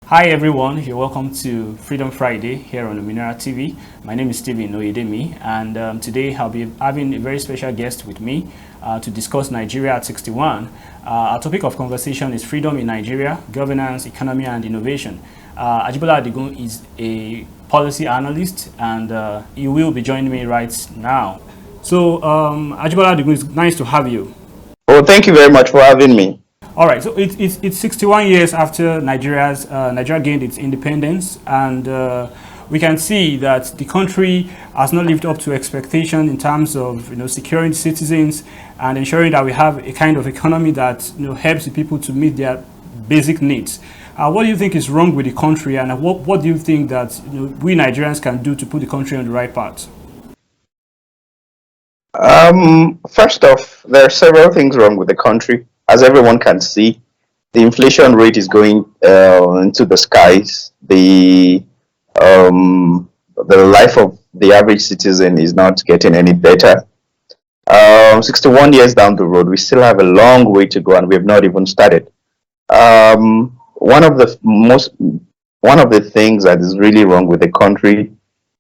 Hi everyone, you're welcome to Freedom Friday here on Luminara TV. My name is Stephen Oyedemi, and today I'll be having a very special guest with me to discuss Nigeria at 61. Our topic of conversation is freedom in Nigeria, governance, economy and innovation. Ajibola Adigun is a policy analyst, and he will be joining me right now. So Ajibola Adigun, it's nice to have you. Well, thank you very much for having me. All right, so it's 61 years after Nigeria gained its independence, and we can see that the country has not lived up to expectation in terms of securing citizens and ensuring that we have a kind of economy that helps the people to meet their basic needs. What do you think is wrong with the country, and what do you think that we Nigerians can do to put the country on the right path? First off, there are several things wrong with the country. As everyone can see, the inflation rate is going into the skies. The life of the average citizen is not getting any better. 61 years down the road, we still have a long way to go, and we have not even started. One of the things that is really wrong with the country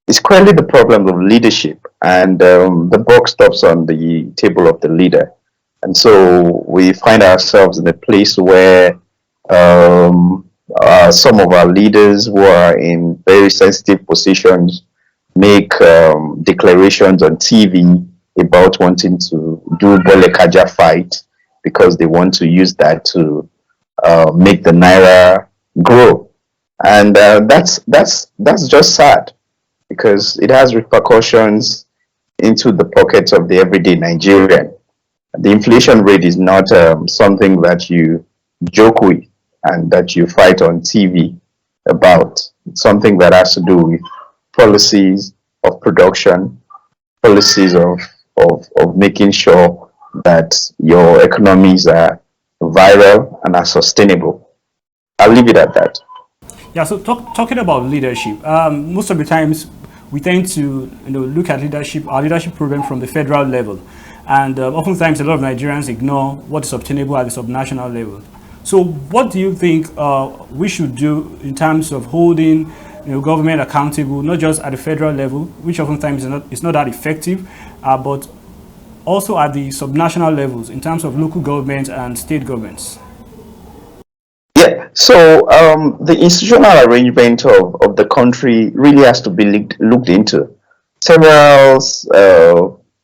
is clearly the problem of leadership, and the buck stops on the table of the leader. And so we find ourselves in a place where some of our leaders who are in very sensitive positions make declarations on TV about wanting to do Bole Kaja fight because they want to use that to make the naira grow. And that's just sad, because it has repercussions into the pockets of the everyday Nigerian. The inflation rate is not something that you joke with and that you fight on TV about. It's something that has to do with policies of production, policies of making sure that your economies are viral and are sustainable. I'll leave it at that. Yeah, so talking about leadership, most of the times we tend to look at our leadership program from the federal level, and oftentimes a lot of Nigerians ignore what is obtainable at the subnational level. So what do you think we should do in terms of holding government accountable, not just at the federal level, which oftentimes is not that effective, but also at the subnational levels in terms of local governments and state governments? Yeah, so the institutional arrangement of the country really has to be looked into. Several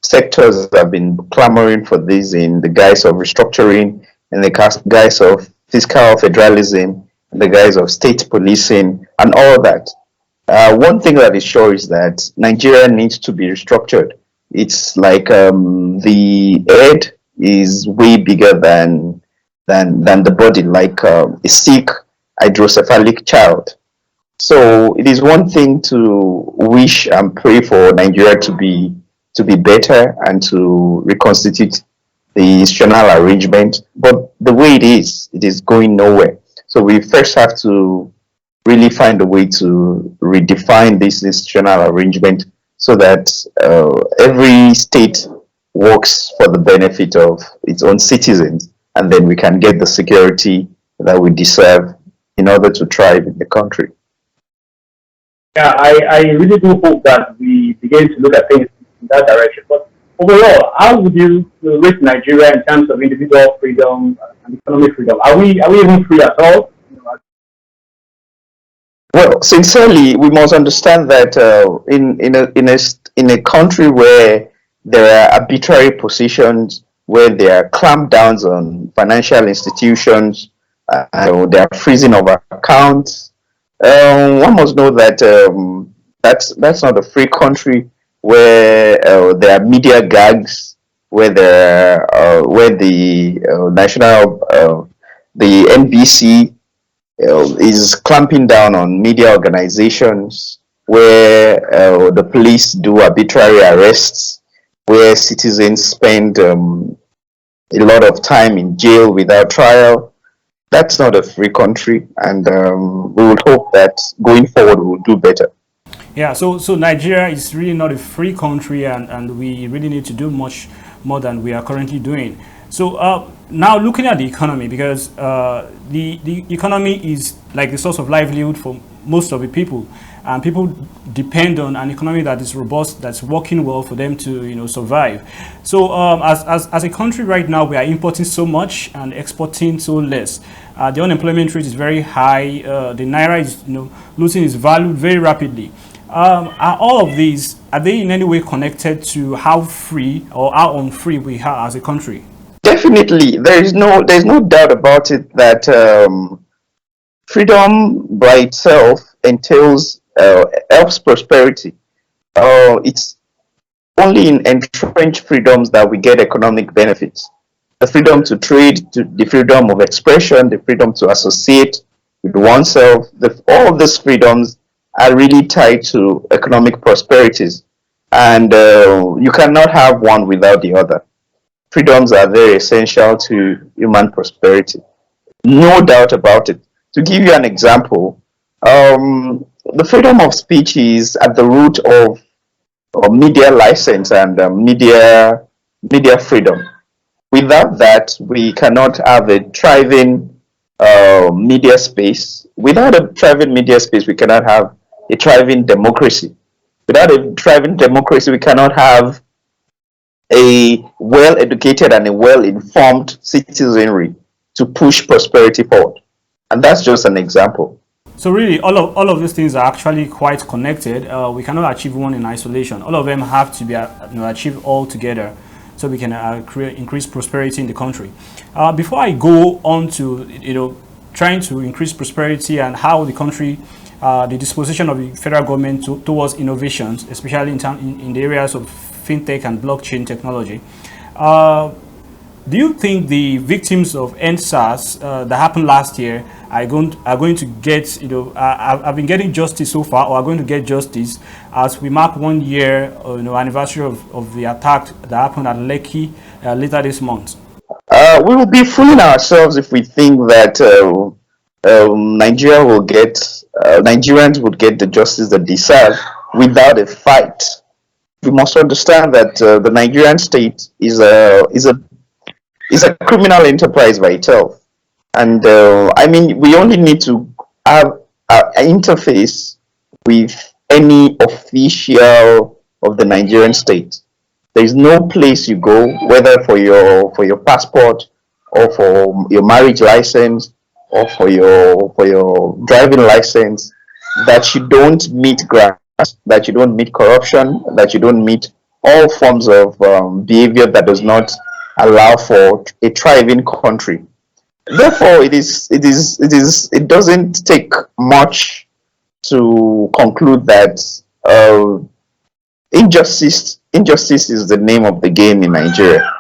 sectors have been clamoring for this in the guise of restructuring, in the guise of fiscal federalism, in the guise of state policing, and all of that. One thing that is sure is that Nigeria needs to be restructured. It's like the head is way bigger than the body, like a sick hydrocephalic child. So it is one thing to wish and pray for Nigeria to be better and to reconstitute the institutional arrangement, but the way it is going nowhere. So we first have to really find a way to redefine this institutional arrangement so that every state works for the benefit of its own citizens, and then we can get the security that we deserve in order to thrive in the country. Yeah, I really do hope that we begin to look at things in that direction. But overall, how would you rate Nigeria in terms of individual freedom and economic freedom? Are we even free at all? Well, sincerely, we must understand that in a country where there are arbitrary positions, where there are clampdowns on financial institutions, there are freezing of accounts, one must know that that's not a free country, where there are media gags, where where the national the NBC is clamping down on media organizations, where the police do arbitrary arrests, where citizens spend a lot of time in jail without trial. That's not a free country, and we would hope that going forward we'll do better. Yeah, so Nigeria is really not a free country, and we really need to do much more than we are currently doing. So now looking at the economy, because the economy is like the source of livelihood for most of the people, and people depend on an economy that is robust, that's working well for them to survive. So as a country right now, we are importing so much and exporting so less. The unemployment rate is very high. The naira is losing its value very rapidly. Are all of these, are they in any way connected to how free or how unfree we are as a country? Definitely, there's no doubt about it that freedom by itself entails helps prosperity. It's only in entrenched freedoms that we get economic benefits. The freedom to trade, the freedom of expression, the freedom to associate with oneself, all of these freedoms are really tied to economic prosperities. And you cannot have one without the other. Freedoms are very essential to human prosperity. No doubt about it. To give you an example, the freedom of speech is at the root of media license and media freedom. Without that, we cannot have a thriving media space. Without a thriving media space, we cannot have a thriving democracy. Without a thriving democracy, we cannot have a well-educated and a well-informed citizenry to push prosperity forward. And that's just an example. So really, all of these things are actually quite connected. We cannot achieve one in isolation. All of them have to be achieved all together, so we can increase prosperity in the country. Before I go on to trying to increase prosperity and how the country, the disposition of the federal government towards innovations, especially in the areas of fintech and blockchain technology. Do you think the victims of NSAs that happened last year are going to get, have been getting justice so far, or are going to get justice as we mark 1 year, anniversary of the attack that happened at Lekki later this month? We will be fooling ourselves if we think that Nigerians would get the justice that they deserve without a fight. We must understand that the Nigerian state is a criminal enterprise by itself, and we only need to have an interface with any official of the Nigerian state. There is no place you go, whether for your passport or for your marriage license or for your driving license, that you don't meet grants, that you don't meet corruption, that you don't meet all forms of behavior that does not allow for a thriving country. Therefore, it doesn't take much to conclude that injustice is the name of the game in Nigeria,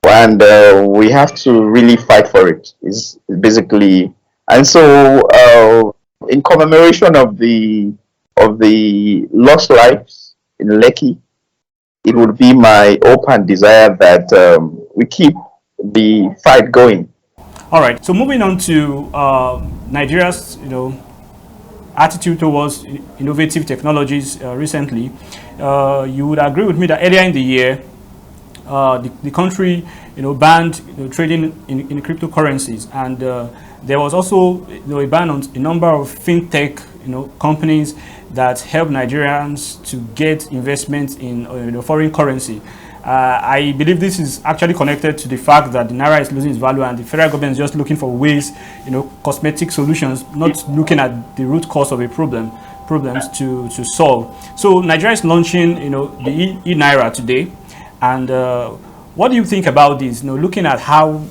and we have to really fight for it. Is basically, and so in commemoration of the lost lives in Lekki, it would be my hope and desire that we keep the fight going. All right. So moving on to Nigeria's, attitude towards innovative technologies recently, you would agree with me that earlier in the year, the country, banned trading in cryptocurrencies, and there was also a ban on a number of fintech companies that help Nigerians to get investments in foreign currency. I believe this is actually connected to the fact that the naira is losing its value, and the federal government is just looking for ways, cosmetic solutions, not looking at the root cause of a problems to solve. So Nigeria is launching, the e-naira today, and what do you think about this? Looking at how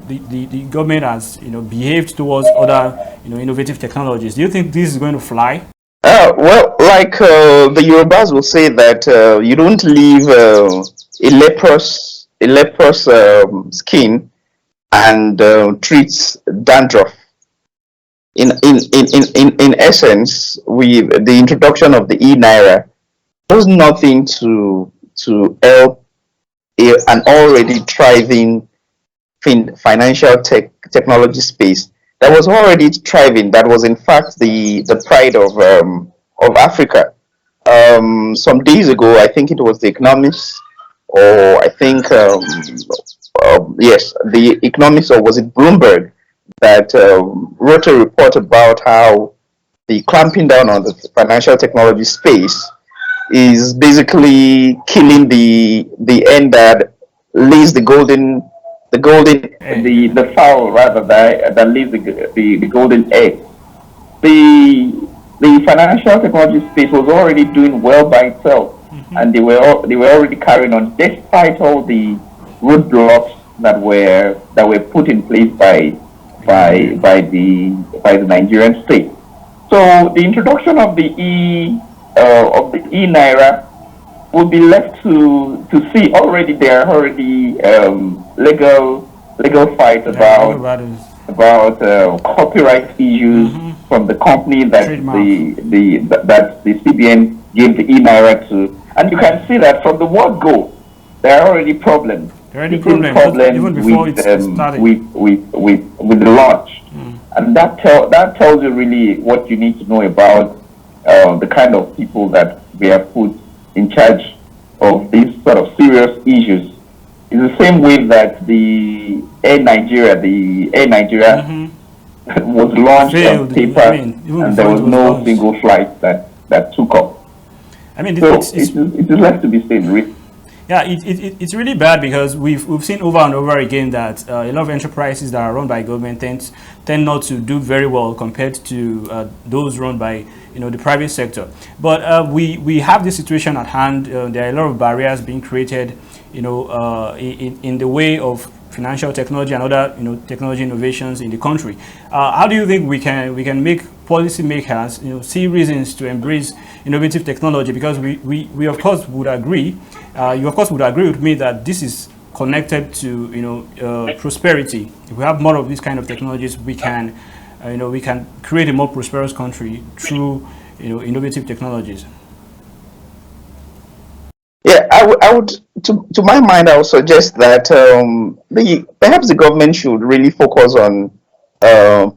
the government has behaved towards other innovative technologies, do you think this is going to fly? Well, like the Yorubas will say that you don't leave a leprous skin and treats dandruff. In essence, the introduction of the e-naira does nothing to help an already thriving financial technology space that was already thriving. That was in fact the pride of Africa. Some days ago, I think it was The Economist or I think yes, the economics, or was it Bloomberg, that wrote a report about how the clamping down on the financial technology space is basically killing the end that lays the fowl rather that lays the golden egg. The financial technology space was already doing well by itself, and they were already carrying on despite all the roadblocks that were put in place by the Nigerian state. So the introduction of the e naira will be left to see. Already there are already legal fights about copyright issues from the company that the CBN gave the e-naira to, and you can see that from the word go, there are already problems. Even before with, it started. with the launch, and that tells you really what you need to know about the kind of people that we have put in charge of these sort of serious issues. It's the same way that the Air Nigeria was launched on paper, and there was no single flight that took off. I mean, so it is left to be seen, really. Yeah, it's really bad because we've seen over and over again that a lot of enterprises that are run by government tend not to do very well compared to those run by the private sector. But we have this situation at hand. There are a lot of barriers being created, in the way of financial technology and other technology innovations in the country. How do you think we can make policymakers see reasons to embrace innovative technology? Because we of course would agree, you of course would agree with me that this is connected to prosperity. If we have more of these kind of technologies, we can we can create a more prosperous country through innovative technologies. Yeah, I would to my mind, I would suggest that perhaps the government should really focus on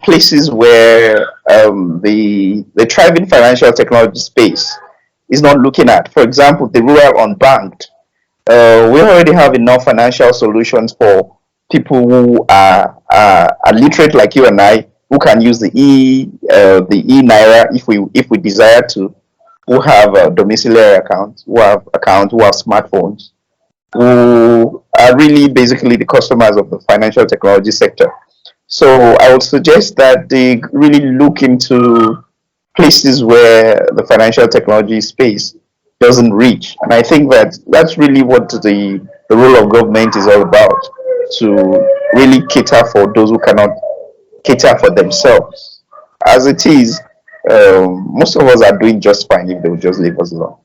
places where the thriving financial technology space is not looking at. For example, the rural unbanked. We already have enough financial solutions for people who are literate like you and I, who can use the e naira if we desire to, who have domiciliary accounts, who have smartphones, who are really basically the customers of the financial technology sector. So I would suggest that they really look into places where the financial technology space doesn't reach. And I think that that's really what the role of government is all about, to really cater for those who cannot cater for themselves. As it is, most of us are doing just fine if they would just leave us alone.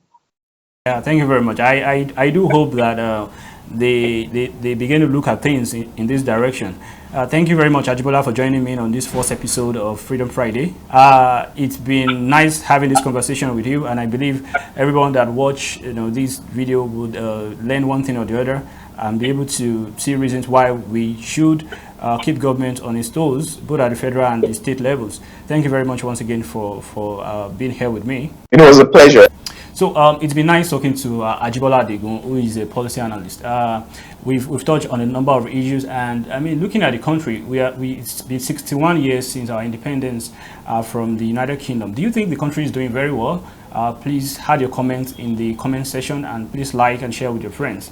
Yeah, thank you very much. I do hope that they begin to look at things in this direction. Thank you very much, Ajibola, for joining me on this first episode of Freedom Friday. It's been nice having this conversation with you, and I believe everyone that watch this video would learn one thing or the other and be able to see reasons why we should keep government on its toes, both at the federal and the state levels. Thank you very much once again for being here with me. It was a pleasure. So it's been nice talking to Ajibola Adigun, who is a policy analyst. We've touched on a number of issues, and I mean, looking at the country, it's been 61 years since our independence from the United Kingdom. Do you think the country is doing very well? Please add your comments in the comment section, and please like and share with your friends.